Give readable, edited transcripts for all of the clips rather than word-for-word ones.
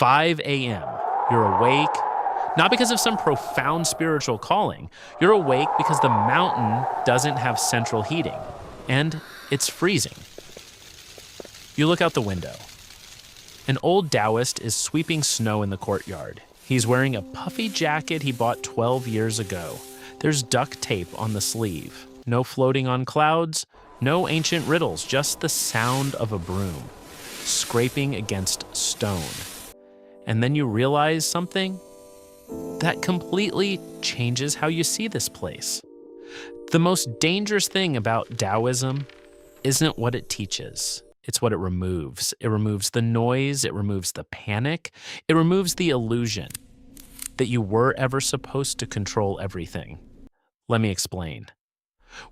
5 a.m. You're awake, not because of some profound spiritual calling. You're awake because the mountain doesn't have central heating, and it's freezing. You look out the window. An old Daoist is sweeping snow in the courtyard. He's wearing a puffy jacket he bought 12 years ago. There's duct tape on the sleeve. No floating on clouds, no ancient riddles, just the sound of a broom scraping against stone. And then you realize something that completely changes how you see this place. The most dangerous thing about Daoism isn't what it teaches. It's what it removes. It removes the noise, it removes the panic, it removes the illusion that you were ever supposed to control everything. Let me explain.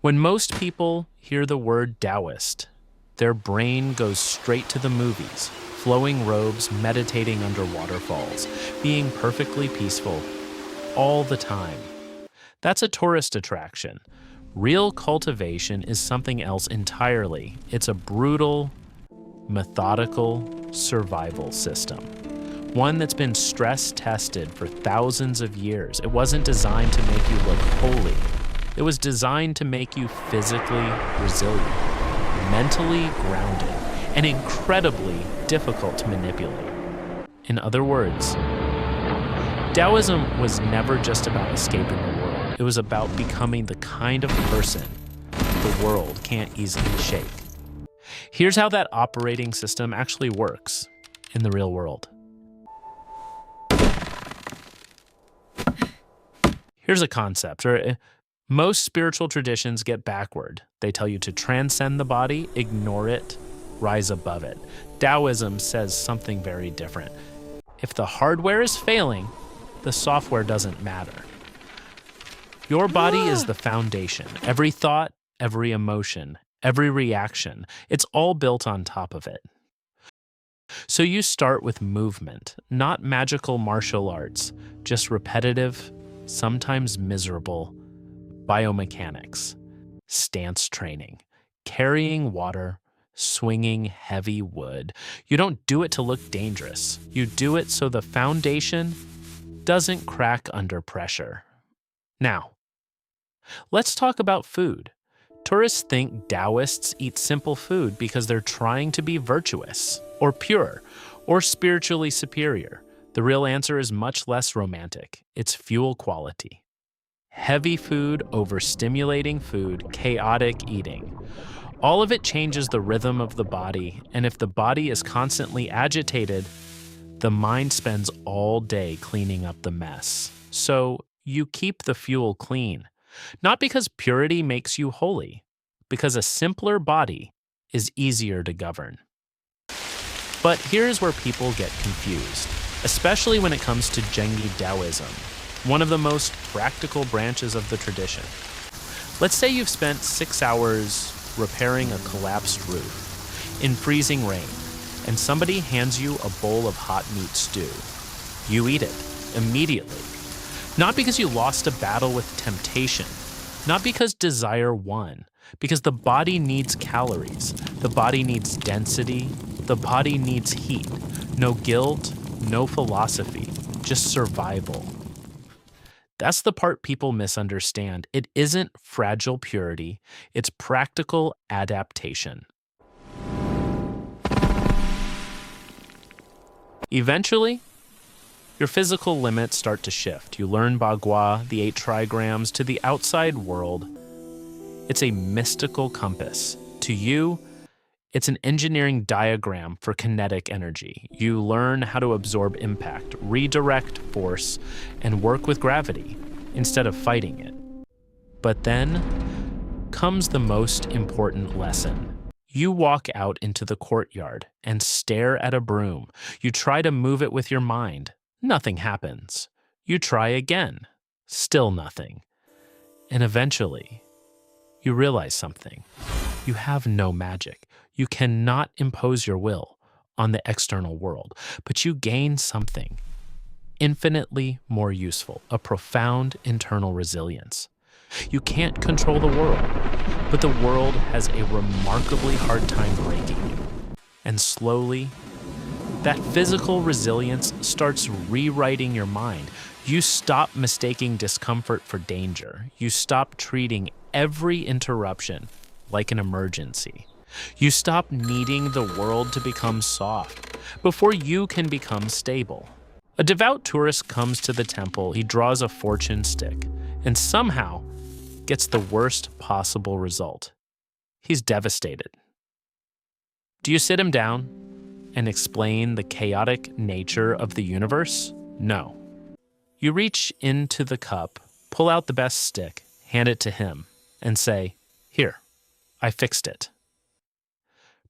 When most people hear the word Daoist, their brain goes straight to the movies, flowing robes, meditating under waterfalls, being perfectly peaceful all the time. That's a tourist attraction. Real cultivation is something else entirely. It's a brutal, methodical survival system. One that's been stress tested for thousands of years. It wasn't designed to make you look holy. It was designed to make you physically resilient, mentally grounded, and incredibly difficult to manipulate. In other words, Daoism was never just about escaping the world. It was about becoming the kind of person the world can't easily shake. Here's how that operating system actually works in the real world. Here's a concept. Most spiritual traditions get backward. They tell you to transcend the body, ignore it, rise above it. Daoism says something very different. If the hardware is failing, the software doesn't matter. Your body is the foundation. Every thought, every emotion, every reaction, it's all built on top of it. So you start with movement, not magical martial arts, just repetitive, sometimes miserable biomechanics, stance training, carrying water, swinging heavy wood. You don't do it to look dangerous. You do it so the foundation doesn't crack under pressure. Now, let's talk about food. Tourists think Daoists eat simple food because they're trying to be virtuous, or pure, or spiritually superior. The real answer is much less romantic. It's fuel quality. Heavy food, overstimulating food, chaotic eating. All of it changes the rhythm of the body, and if the body is constantly agitated, the mind spends all day cleaning up the mess. So you keep the fuel clean. Not because purity makes you holy, because a simpler body is easier to govern. But here's where people get confused, especially when it comes to Zhengyi Daoism, one of the most practical branches of the tradition. Let's say you've spent 6 hours repairing a collapsed roof in freezing rain, and somebody hands you a bowl of hot meat stew. You eat it immediately. Not because you lost a battle with temptation, not because desire won, because the body needs calories, the body needs density, the body needs heat. No guilt, no philosophy, just survival. That's the part people misunderstand. It isn't fragile purity, it's practical adaptation. Eventually, your physical limits start to shift. You learn Bagua, the 8 trigrams, to the outside world. It's a mystical compass. To you, it's an engineering diagram for kinetic energy. You learn how to absorb impact, redirect force, and work with gravity instead of fighting it. But then comes the most important lesson. You walk out into the courtyard and stare at a broom. You try to move it with your mind. Nothing happens. You try again. Still nothing. And eventually, you realize something. You have no magic. You cannot impose your will on the external world, but you gain something infinitely more useful, a profound internal resilience. You can't control the world, but the world has a remarkably hard time breaking you. And slowly, That physical resilience starts rewriting your mind. You stop mistaking discomfort for danger. You stop treating every interruption like an emergency. You stop needing the world to become soft before you can become stable. A devout tourist comes to the temple, he draws a fortune stick, and somehow gets the worst possible result. He's devastated. Do you sit him down and explain the chaotic nature of the universe? No. You reach into the cup, pull out the best stick, hand it to him, and say, "Here, I fixed it."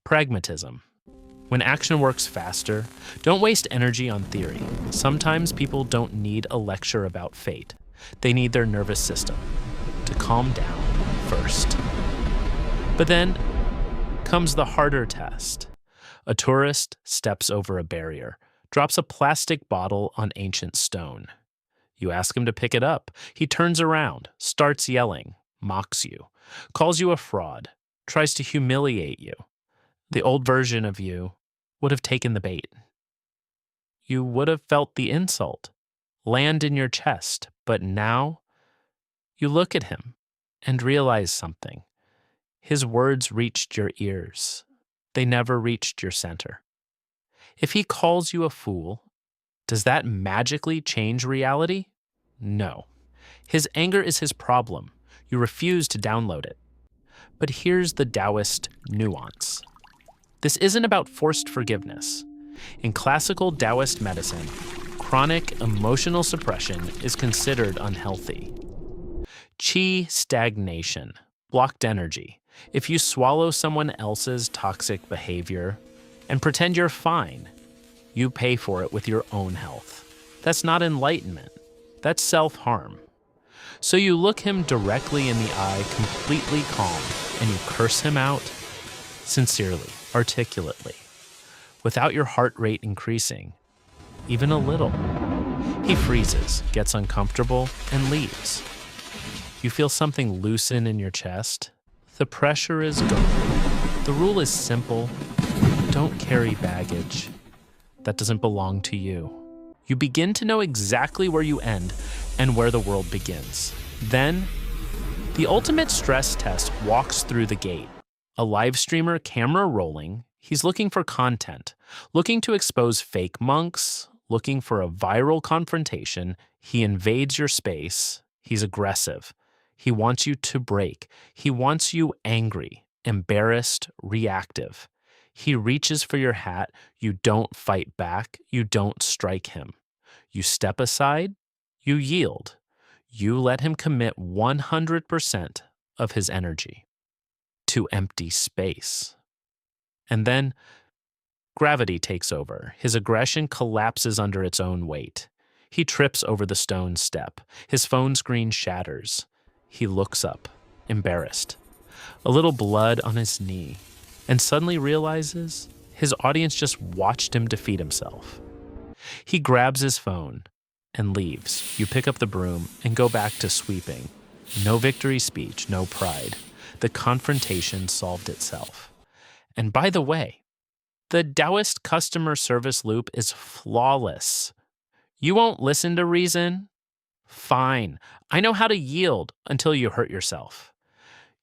Pragmatism. When action works faster, don't waste energy on theory. Sometimes people don't need a lecture about fate. They need their nervous system to calm down first. But then comes the harder test. A tourist steps over a barrier, drops a plastic bottle on ancient stone. You ask him to pick it up. He turns around, starts yelling, mocks you, calls you a fraud, tries to humiliate you. The old version of you would have taken the bait. You would have felt the insult land in your chest, but now you look at him and realize something. His words reached your ears. They never reached your center. If he calls you a fool, does that magically change reality? No. His anger is his problem. You refuse to download it. But here's the Daoist nuance. This isn't about forced forgiveness. In classical Daoist medicine, chronic emotional suppression is considered unhealthy. Qi stagnation, blocked energy. If you swallow someone else's toxic behavior and pretend you're fine, you pay for it with your own health. That's not enlightenment. That's self-harm. So you look him directly in the eye, completely calm, and you curse him out sincerely, articulately, without your heart rate increasing, even a little. He freezes, gets uncomfortable, and leaves. You feel something loosen in your chest. The pressure is gone. The rule is simple. Don't carry baggage that doesn't belong to you. You begin to know exactly where you end and where the world begins. Then, the ultimate stress test walks through the gate. A live streamer, camera rolling, he's looking for content, looking to expose fake monks, looking for a viral confrontation. He invades your space. He's aggressive. He wants you to break. He wants you angry, embarrassed, reactive. He reaches for your hat. You don't fight back. You don't strike him. You step aside. You yield. You let him commit 100% of his energy to empty space. And then gravity takes over. His aggression collapses under its own weight. He trips over the stone step. His phone screen shatters. He looks up, embarrassed, a little blood on his knee, and suddenly realizes his audience just watched him defeat himself. He grabs his phone and leaves. You pick up the broom and go back to sweeping. No victory speech, no pride. The confrontation solved itself. And by the way, the Daoist customer service loop is flawless. You won't listen to reason? Fine. I know how to yield until you hurt yourself.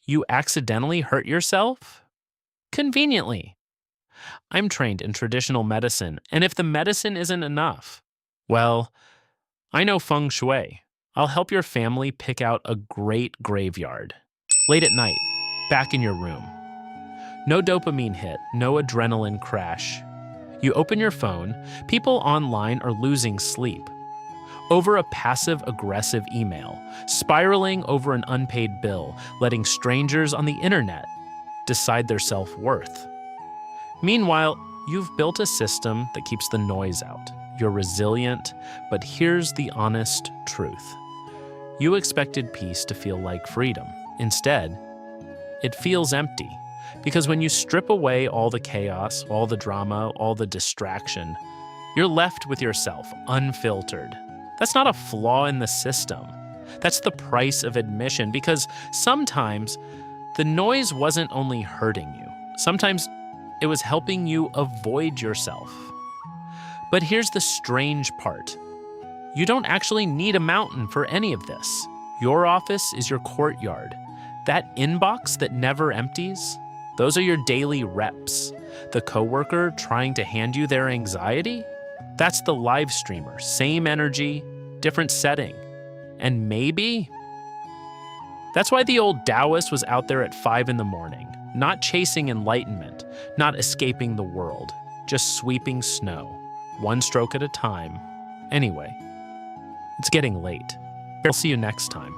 You accidentally hurt yourself? Conveniently. I'm trained in traditional medicine, and if the medicine isn't enough, well, I know feng shui. I'll help your family pick out a great graveyard. Late at night, back in your room. No dopamine hit, no adrenaline crash. You open your phone, people online are losing sleep over a passive-aggressive email, spiraling over an unpaid bill, letting strangers on the internet decide their self-worth. Meanwhile, you've built a system that keeps the noise out. You're resilient, but here's the honest truth. You expected peace to feel like freedom. Instead, it feels empty. Because when you strip away all the chaos, all the drama, all the distraction, you're left with yourself, unfiltered. That's not a flaw in the system. That's the price of admission, because sometimes the noise wasn't only hurting you. Sometimes it was helping you avoid yourself. But here's the strange part. You don't actually need a mountain for any of this. Your office is your courtyard. That inbox that never empties, those are your daily reps. The coworker trying to hand you their anxiety, that's the live streamer. Same energy, different setting. And maybe that's why the old Daoist was out there at 5 in the morning, not chasing enlightenment, not escaping the world, just sweeping snow, one stroke at a time. Anyway, it's getting late. I'll see you next time.